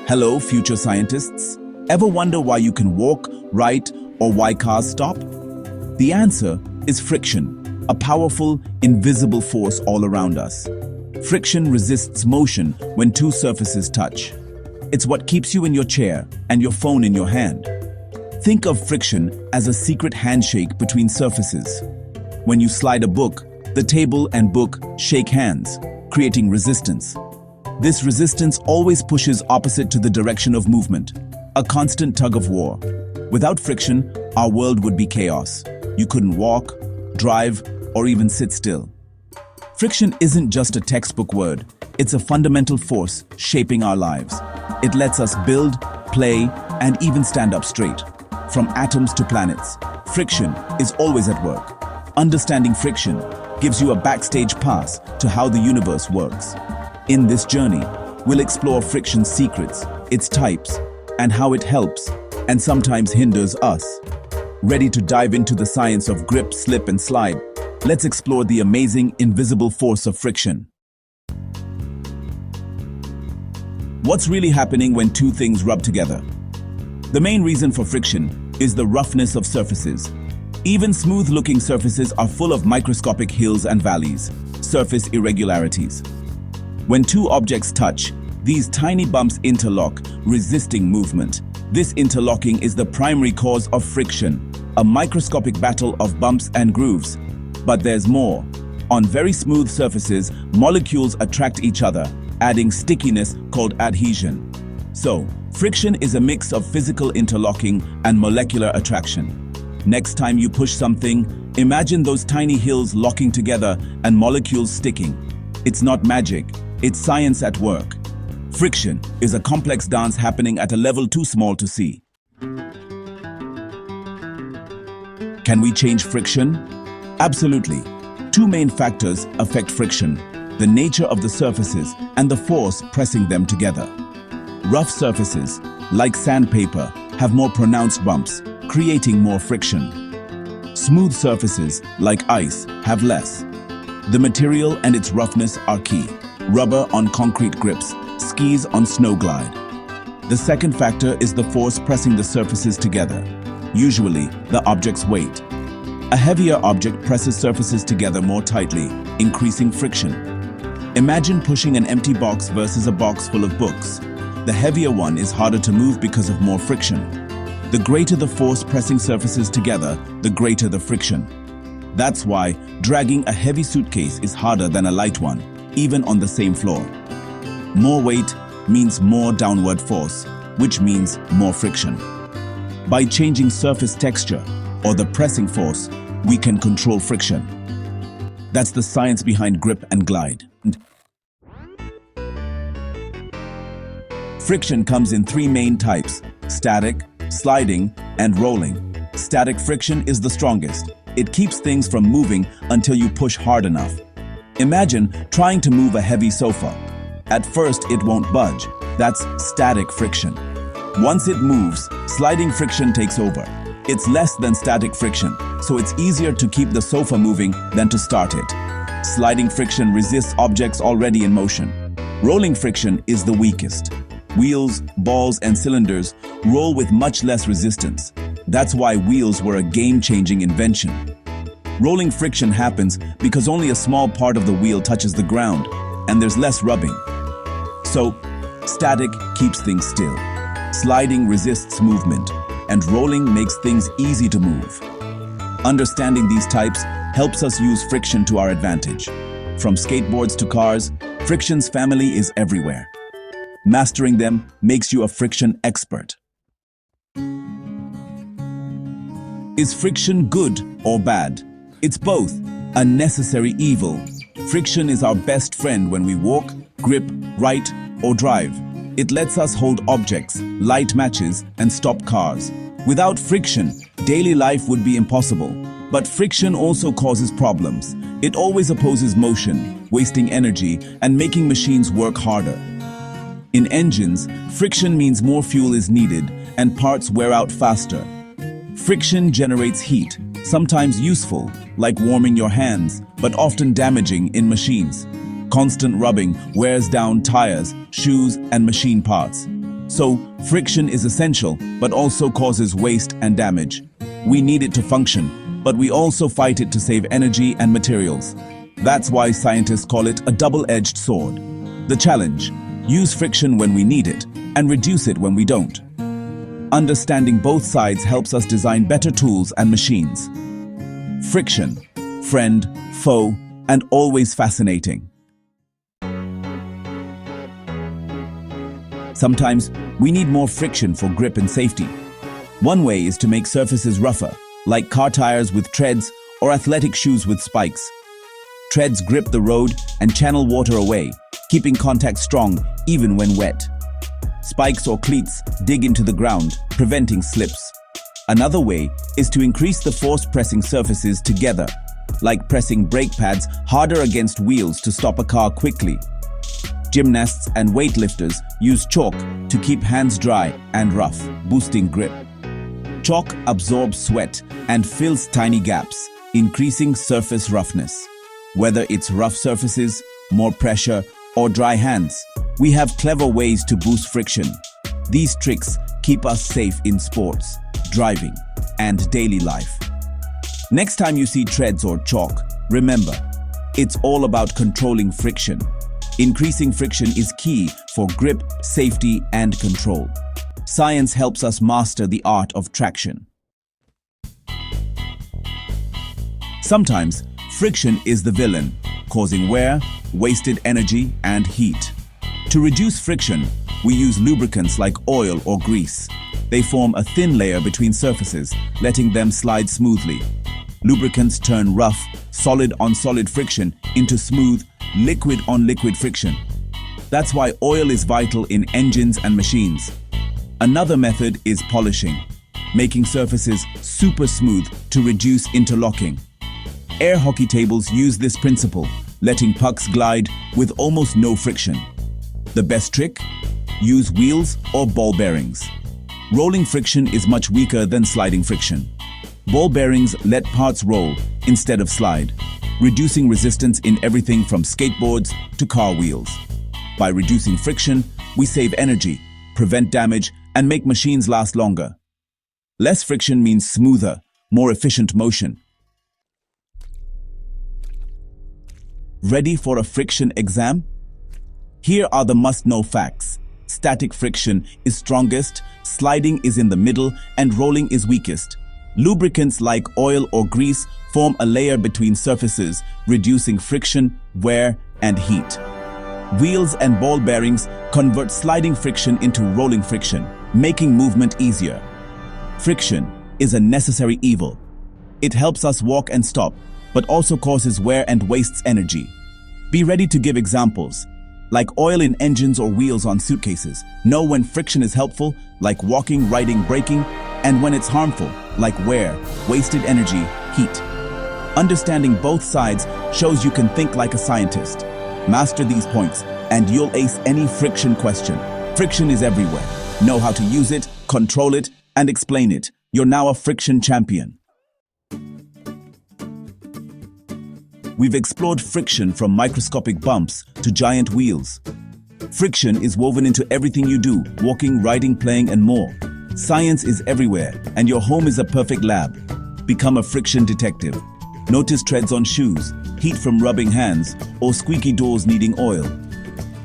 Hello, future scientists. Ever wonder why you can walk, write, or why cars stop? The answer is friction, a powerful, invisible force all around us. Friction resists motion when two surfaces touch. It's what keeps you in your chair and your phone in your hand. Think of friction as a secret handshake between surfaces. When you slide a book, the table and book shake hands, creating resistance. This resistance always pushes opposite to the direction of movement, a constant tug of war. Without friction, our world would be chaos. You couldn't walk, drive, or even sit still. Friction isn't just a textbook word, it's a fundamental force shaping our lives. It lets us build, play, and even stand up straight. From atoms to planets, friction is always at work. Understanding friction gives you a backstage pass to how the universe works. In this journey, we'll explore friction's secrets, its types, and how it helps and sometimes hinders us. Ready to dive into the science of grip, slip, and slide? Let's explore the amazing, invisible force of friction. What's really happening when two things rub together? The main reason for friction is the roughness of surfaces. Even smooth-looking surfaces are full of microscopic hills and valleys, surface irregularities. When two objects touch, these tiny bumps interlock, resisting movement. This interlocking is the primary cause of friction, a microscopic battle of bumps and grooves. But there's more. On very smooth surfaces, molecules attract each other, adding stickiness called adhesion. So, friction is a mix of physical interlocking and molecular attraction. Next time you push something, imagine those tiny hills locking together and molecules sticking. It's not magic, it's science at work. Friction is a complex dance happening at a level too small to see. Can we change friction? Absolutely. Two main factors affect friction: the nature of the surfaces and the force pressing them together. Rough surfaces, like sandpaper, have more pronounced bumps, creating more friction. Smooth surfaces, like ice, have less. The material and its roughness are key. Rubber on concrete grips, skis on snow glide. The second factor is the force pressing the surfaces together, usually the object's weight. A heavier object presses surfaces together more tightly, increasing friction. Imagine pushing an empty box versus a box full of books. The heavier one is harder to move because of more friction. The greater the force pressing surfaces together, the greater the friction. That's why dragging a heavy suitcase is harder than a light one, even on the same floor. More weight means more downward force, which means more friction. By changing surface texture, or the pressing force, we can control friction. That's the science behind grip and glide. Friction comes in three main types: static, sliding, and rolling. Static friction is the strongest. It keeps things from moving until you push hard enough. Imagine trying to move a heavy sofa. At first, it won't budge. That's static friction. Once it moves, sliding friction takes over. It's less than static friction, so it's easier to keep the sofa moving than to start it. Sliding friction resists objects already in motion. Rolling friction is the weakest. Wheels, balls, and cylinders roll with much less resistance. That's why wheels were a game-changing invention. Rolling friction happens because only a small part of the wheel touches the ground, and there's less rubbing. So, static keeps things still. Sliding resists movement, and rolling makes things easy to move. Understanding these types helps us use friction to our advantage. From skateboards to cars, friction's family is everywhere. Mastering them makes you a friction expert. Is friction good or bad? It's both, a necessary evil. Friction is our best friend when we walk, grip, write, or drive. It lets us hold objects, light matches, and stop cars. Without friction, daily life would be impossible. But friction also causes problems. It always opposes motion, wasting energy, and making machines work harder. In engines, friction means more fuel is needed and parts wear out faster. Friction generates heat, sometimes useful, like warming your hands, but often damaging in machines. Constant rubbing wears down tires, shoes, and machine parts. So, friction is essential, but also causes waste and damage. We need it to function, but we also fight it to save energy and materials. That's why scientists call it a double-edged sword. The challenge: use friction when we need it, and reduce it when we don't. Understanding both sides helps us design better tools and machines. Friction, friend, foe, and always fascinating. Sometimes, we need more friction for grip and safety. One way is to make surfaces rougher, like car tires with treads or athletic shoes with spikes. Treads grip the road and channel water away, keeping contact strong even when wet. Spikes or cleats dig into the ground, preventing slips. Another way is to increase the force pressing surfaces together, like pressing brake pads harder against wheels to stop a car quickly. Gymnasts and weightlifters use chalk to keep hands dry and rough, boosting grip. Chalk absorbs sweat and fills tiny gaps, increasing surface roughness. Whether it's rough surfaces, more pressure, or dry hands, we have clever ways to boost friction. These tricks keep us safe in sports, driving, and daily life. Next time you see treads or chalk, remember, it's all about controlling friction. Increasing friction is key for grip, safety, and control. Science helps us master the art of traction. Sometimes, friction is the villain, causing wear, wasted energy, and heat. To reduce friction, we use lubricants like oil or grease. They form a thin layer between surfaces, letting them slide smoothly. Lubricants turn rough, solid-on-solid friction into smooth, liquid-on-liquid friction. That's why oil is vital in engines and machines. Another method is polishing, making surfaces super smooth to reduce interlocking. Air hockey tables use this principle, letting pucks glide with almost no friction. The best trick? Use wheels or ball bearings. Rolling friction is much weaker than sliding friction. Ball bearings let parts roll instead of slide, reducing resistance in everything from skateboards to car wheels. By reducing friction, we save energy, prevent damage, and make machines last longer. Less friction means smoother, more efficient motion. Ready for a friction exam? Here are the must-know facts. Static friction is strongest, sliding is in the middle, and rolling is weakest. Lubricants like oil or grease form a layer between surfaces, reducing friction, wear, and heat. Wheels and ball bearings convert sliding friction into rolling friction, making movement easier. Friction is a necessary evil. It helps us walk and stop, but also causes wear and wastes energy. Be ready to give examples. Like oil in engines or wheels on suitcases. Know when friction is helpful, like walking, riding, braking, and when it's harmful, like wear, wasted energy, heat. Understanding both sides shows you can think like a scientist. Master these points, and you'll ace any friction question. Friction is everywhere. Know how to use it, control it, and explain it. You're now a friction champion. We've explored friction from microscopic bumps to giant wheels. Friction is woven into everything you do, walking, riding, playing, and more. Science is everywhere, and your home is a perfect lab. Become a friction detective. Notice treads on shoes, heat from rubbing hands, or squeaky doors needing oil.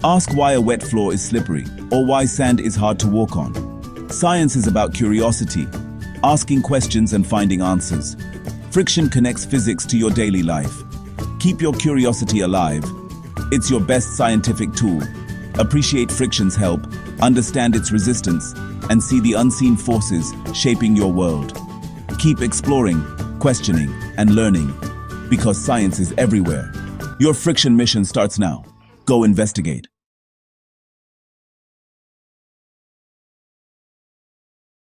Ask why a wet floor is slippery, or why sand is hard to walk on. Science is about curiosity, asking questions and finding answers. Friction connects physics to your daily life. Keep your curiosity alive. It's your best scientific tool. Appreciate friction's help, understand its resistance, and see the unseen forces shaping your world. Keep exploring, questioning, and learning, because science is everywhere. Your friction mission starts now. Go investigate.